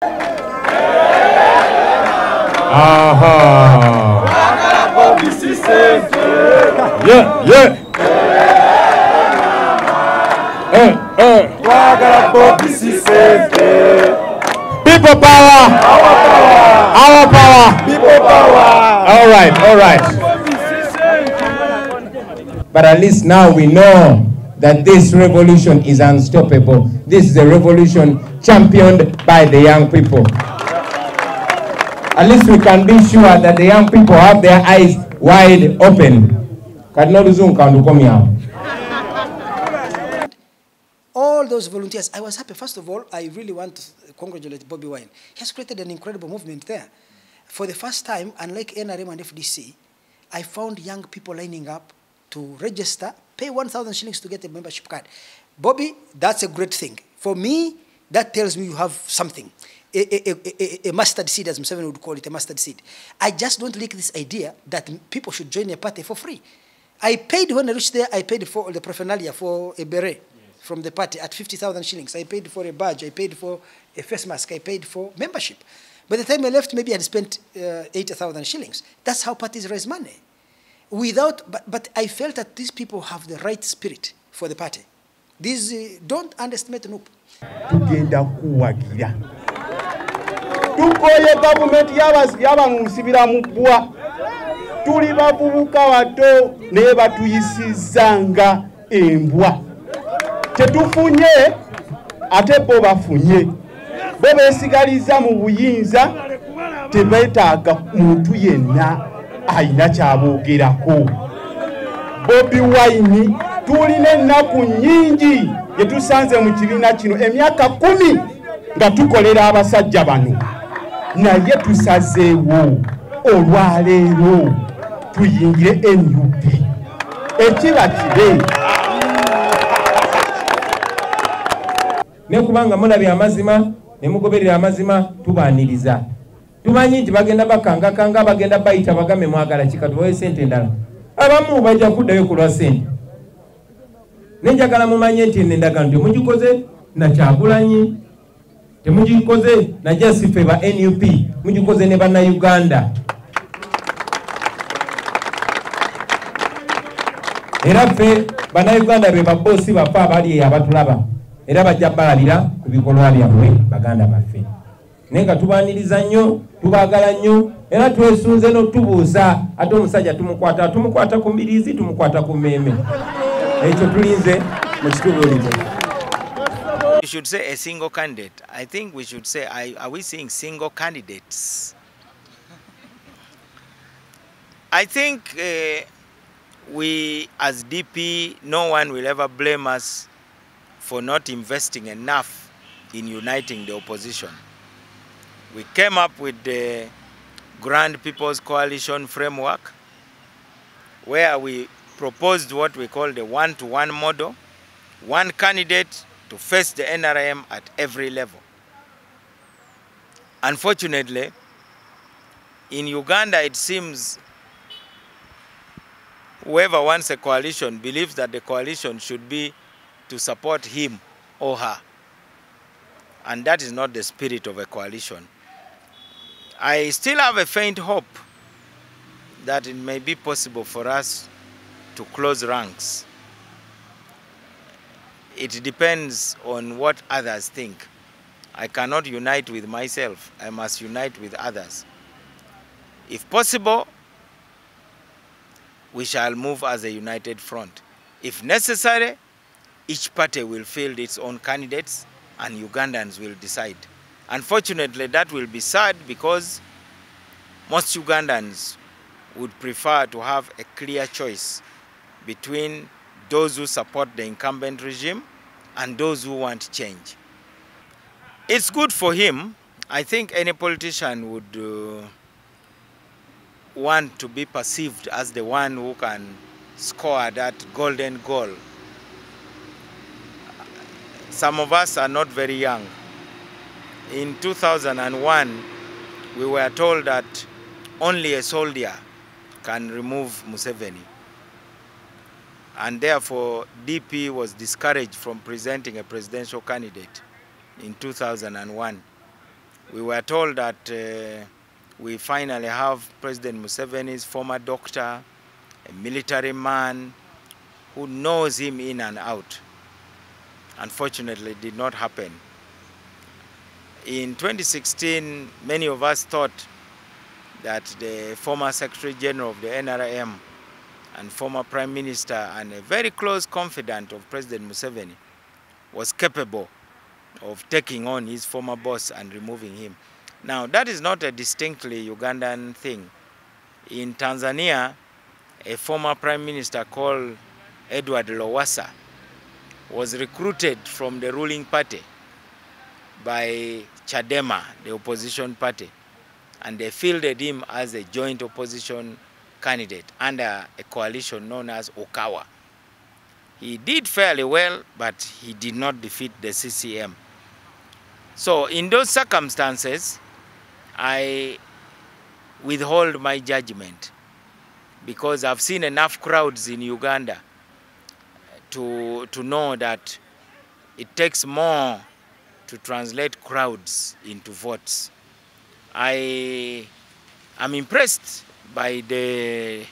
Yeah. People power. Our power. People power. All right. But at least now we know that this revolution is unstoppable. This is a revolution championed by the young people. At least we can be sure that the young people have their eyes wide open. All those volunteers, I was happy. First of all, I really want to congratulate Bobi Wine. He has created an incredible movement there. For the first time, unlike NRM and FDC, I found young people lining up to register, pay 1,000 shillings to get a membership card. Bobi, that's a great thing. For me, that tells me you have something. A mustard seed, as Museveni would call it, a mustard seed. I just don't like this idea that people should join a party for free. I paid, when I reached there, I paid for the paraphernalia for a beret from the party at 50,000 shillings. I paid for a badge, I paid for a face mask, I paid for membership. By the time I left, maybe I had spent 80,000 shillings. That's how parties raise money. But I felt that these people have the right spirit for the party. These, don't underestimate NUP. Tukoye government yabamusibira mu bbwa tuli bavubuka bato naye batuyisizanga embwa tetufunye ate bo bafunye bo beesigaliza mu buyinza tebeetaaga muntu yenna ayina kyaboogerako. Bobi Wine tulina ennaku nnyingi yetusanze mu kibiina kino emyaka 10 nga tukolera abasajja bano naye tusazeewo olwaleero tuyingire NUP ekiba kibe nekubanga mulabye amazima ne mugoberera amazima tubaaniriza. Tumanyi nti bagenda bakangakanga bagenda bayita bagame mwagala kikatubawe sente endala. Abamu bajja kuddayo ku lwa sente. Nenjagala mumanye nti nendaga nti mugikoze na Kyagulanyi, temugikoze na jasife ba NUP, mugikoze ne bana Uganda. Era ffe bana Uganda be babosi bafa abali abatulaba. Era bajja balabira ku bikolwa byabwe baganda baffe. Nenga tubaniriza nnyo, tubagala nnyo, era twesunze n'otubuuza ate omusajja tumukwata ku mbirizi, tumukwata ku mmemme. Ekyo tulinze mu kitubuliro. You should say a single candidate. I think we should say, are we seeing single candidates? I think we as DP, no one will ever blame us for not investing enough in uniting the opposition. We came up with the Grand People's Coalition framework, where we proposed what we call the one-to-one model, one candidate to face the NRM at every level. Unfortunately, in Uganda, it seems whoever wants a coalition believes that the coalition should be to support him or her. And that is not the spirit of a coalition. I still have a faint hope that it may be possible for us to close ranks. It depends on what others think. I cannot unite with myself. I must unite with others. If possible, we shall move as a united front. If necessary, each party will field its own candidates and Ugandans will decide. Unfortunately, that will be sad because most Ugandans would prefer to have a clear choice between those who support the incumbent regime and those who want change. It's good for him. I think any politician would want to be perceived as the one who can score that golden goal. Some of us are not very young. In 2001, we were told that only a soldier can remove Museveni. And therefore, DP was discouraged from presenting a presidential candidate in 2001. We were told that we finally have President Museveni's former doctor, a military man who knows him in and out. Unfortunately, it did not happen. In 2016, many of us thought that the former Secretary General of the NRM and former Prime Minister and a very close confidant of President Museveni was capable of taking on his former boss and removing him. Now, that is not a distinctly Ugandan thing. In Tanzania, a former Prime Minister called Edward Lowassa was recruited from the ruling party by Chadema, the opposition party, and they fielded him as a joint opposition candidate under a coalition known as Okawa. He did fairly well, but he did not defeat the CCM. So in those circumstances, I withhold my judgment because I've seen enough crowds in Uganda to know that it takes more to translate crowds into votes. I am impressed by the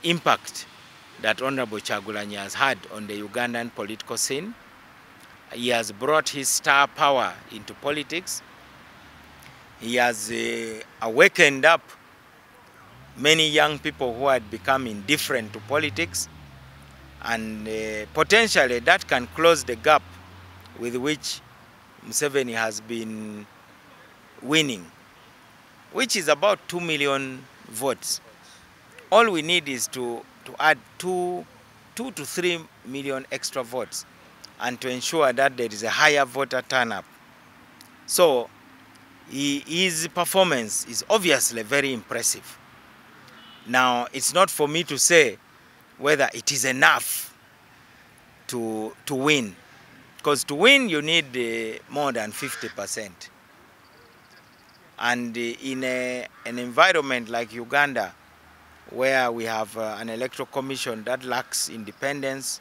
impact that Honorable Kyagulanyi has had on the Ugandan political scene. He has brought his star power into politics. He has awakened up many young people who had become indifferent to politics, and potentially that can close the gap with which Museveni has been winning, which is about 2 million votes. All we need is to add 2 to 3 million extra votes and to ensure that there is a higher voter turnout. So his performance is obviously very impressive. Now, it's not for me to say whether it is enough to win, because to win you need more than 50%. And in an environment like Uganda, where we have an electoral commission that lacks independence,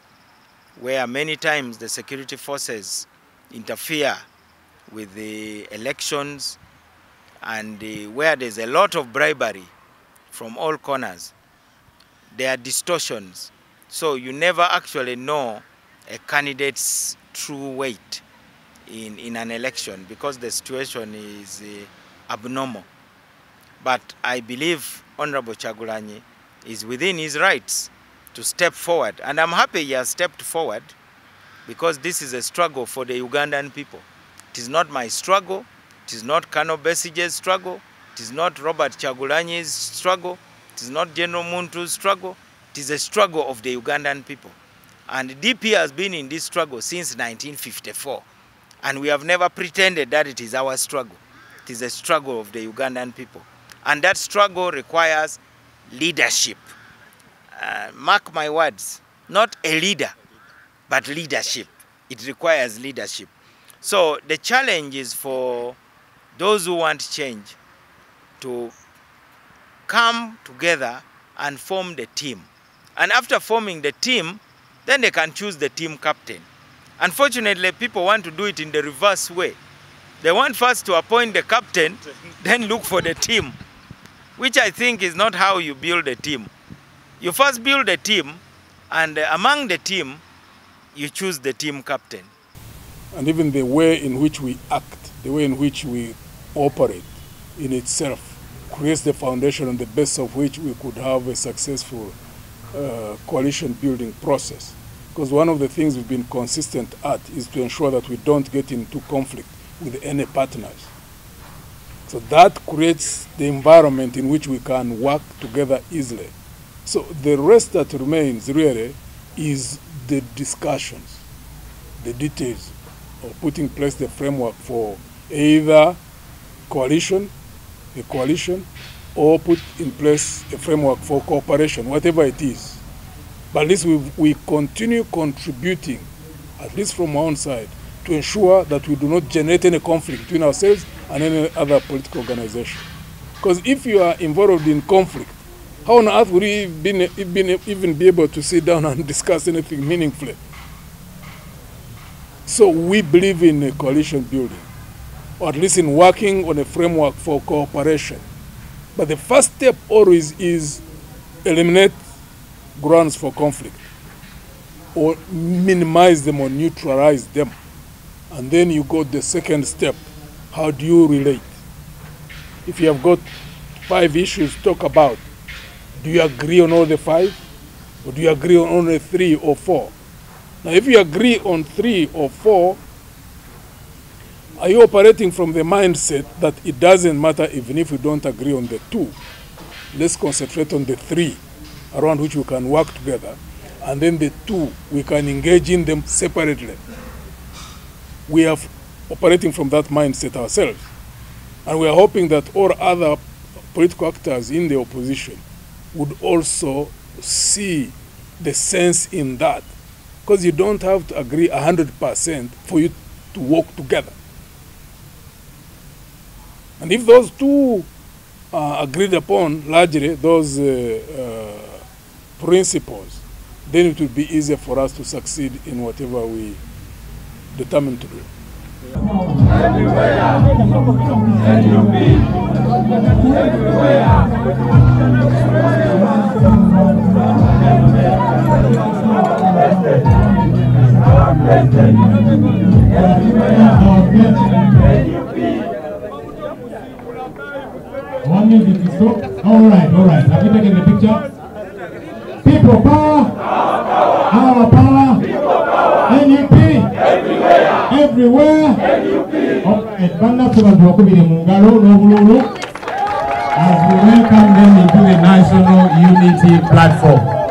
where many times the security forces interfere with the elections, and where there's a lot of bribery from all corners, there are distortions. So you never actually know a candidate's true weight in an election because the situation is abnormal. But I believe Honorable Kyagulanyi is within his rights to step forward. And I'm happy he has stepped forward because this is a struggle for the Ugandan people. It is not my struggle. It is not Kizza Besigye's struggle. It is not Robert Kyagulanyi's struggle. It is not General Muntu's struggle. It is a struggle of the Ugandan people. And DP has been in this struggle since 1954. And we have never pretended that it is our struggle. It is a struggle of the Ugandan people. And that struggle requires leadership. Mark my words, not a leader, but leadership. It requires leadership. So the challenge is for those who want change to come together and form the team. And after forming the team, then they can choose the team captain. Unfortunately, people want to do it in the reverse way. They want first to appoint the captain, then look for the team, which I think is not how you build a team. You first build a team, and among the team, you choose the team captain. And even the way in which we act, the way in which we operate in itself creates the foundation on the basis of which we could have a successful coalition building process. Because one of the things we've been consistent at is to ensure that we don't get into conflict with any partners. So that creates the environment in which we can work together easily. So the rest that remains really is the discussions, the details of putting in place the framework for either a coalition, or put in place a framework for cooperation, whatever it is. But at least we continue contributing, at least from our own side, to ensure that we do not generate any conflict between ourselves and any other political organization. Because if you are involved in conflict, how on earth would we even be able to sit down and discuss anything meaningfully? So we believe in coalition building or at least in working on a framework for cooperation. But the first step always is eliminate grounds for conflict, or minimize them or neutralize them. And then you go the second step. How do you relate? If you have got 5 issues to talk about, do you agree on all the 5? Or do you agree on only 3 or 4? Now, if you agree on 3 or 4, are you operating from the mindset that it doesn't matter even if we don't agree on the 2? Let's concentrate on the 3 around which we can work together, and then the 2, we can engage in them separately. We are operating from that mindset ourselves. And we are hoping that all other political actors in the opposition would also see the sense in that. Because you don't have to agree 100% for you to work together. And if those 2 are agreed upon, largely, those principles, then it will be easier for us to succeed in whatever we determined to do. All right. Have you taken the picture? People power, our power, NUP, everywhere. All right, Banda Subadwakubiri Mungalo, Nobulu, as we welcome them into the National Unity Platform.